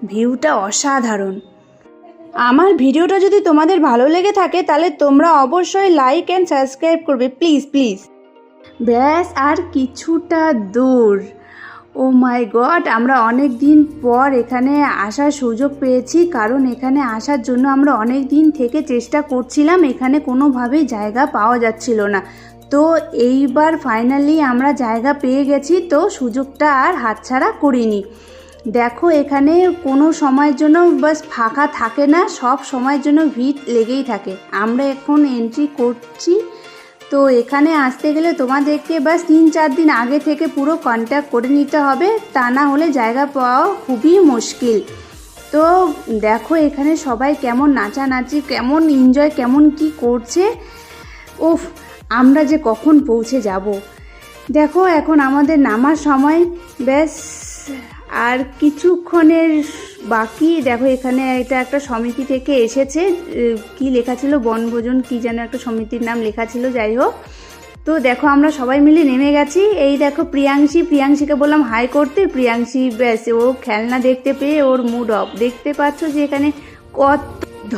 ভিউটা অসাধারণ। আমার ভিডিওটা যদি তোমাদের ভালো লেগে থাকে তাহলে তোমরা অবশ্যই লাইক অ্যান্ড সাবস্ক্রাইব করবে, প্লিজ প্লিজ। ব্যাস আর কিছুটা দূর। ও মাই গড, আমরা অনেক দিন পর এখানে আসার সুযোগ পেয়েছি, কারণ এখানে আসার জন্য আমরা অনেক দিন থেকে চেষ্টা করছিলাম, এখানে কোনোভাবেই জায়গা পাওয়া যাচ্ছিল না। তো এইবার ফাইনালি আমরা জায়গা পেয়ে গেছি, তো সুযোগটা আর হাতছাড়া করিনি। দেখো এখানে কোনো সময়ের জন্য বাস ফাঁকা থাকে না, সব সময়ের জন্য ভিড় লেগেই থাকে। আমরা এখন এন্ট্রি করছি। তো এখানে আসতে গেলে তোমাদেরকে বাস 3-4 দিন আগে থেকে পুরো কন্ট্যাক্ট করে নিতে হবে, তা না হলে জায়গা পাওয়া খুবই মুশকিল। তো দেখো এখানে সবাই কেমন নাচানাচি, কেমন এনজয়, কেমন কি করছে। উফ, আমরা যে কখন পৌঁছে যাব। দেখো এখন আমাদের নামার সময়, ব্যাস আর কিছুক্ষণের বাকি। দেখো এখানে এটা একটা সমিতি থেকে এসেছে, কি লেখা ছিল, বনভোজন কি যেন একটা সমিতির নাম লেখা ছিল, যাই হোক। তো দেখো আমরা সবাই মিলে নেমে গেছি। এই দেখো প্রিয়াংশীকে বললাম হাই করতে, প্রিয়াংশী ব্যাস ও খেলনা দেখতে পেয়ে ওর মুড অফ। দেখতে পাচ্ছ যে এখানে কত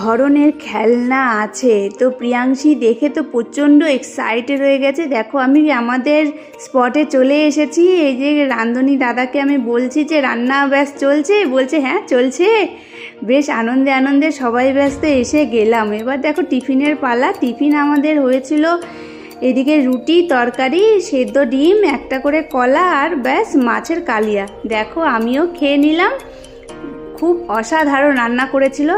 ধরনের খেলনা আছে। তো প্রিয়াংশী দেখে তো প্রচণ্ড এক্সাইটেড হয়ে গেছে। দেখো আমি আমাদের স্পটে চলে এসেছি। এই যে রান্ধনী দাদাকে আমি বলছি যে রান্না ব্যাস চলছে, বলছে হ্যাঁ চলছে। বেশ আনন্দে আনন্দে সবাই ব্যস্ত এসে গেলাম। এবার দেখো টিফিনের পালা। টিফিন আমাদের হয়েছিল এদিকে রুটি, তরকারি, সেদ্ধ ডিম, একটা করে কলা আর ব্যাস মাছের কালিয়া। দেখো আমিও খেয়ে নিলাম। খুব অসাধারণ রান্না করেছিল।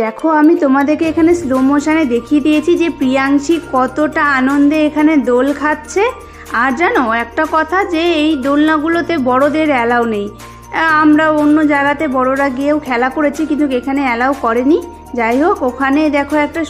দেখো আমি তোমাদেরকে এখানে স্লো মোশনে দেখিয়ে দিয়েছি যে প্রিয়াংশী কতটা আনন্দে এখানে দোল খাচ্ছে। আর জানো একটা কথা, যে এই দোলনাগুলোতে বড়দের অ্যালাউ নেই। আমরা অন্য জায়গাতে বড়রা গিয়েও খেলা করেছি, কিন্তু এখানে অ্যালাউ করেনি। যাই হোক, ওখানে দেখো একটা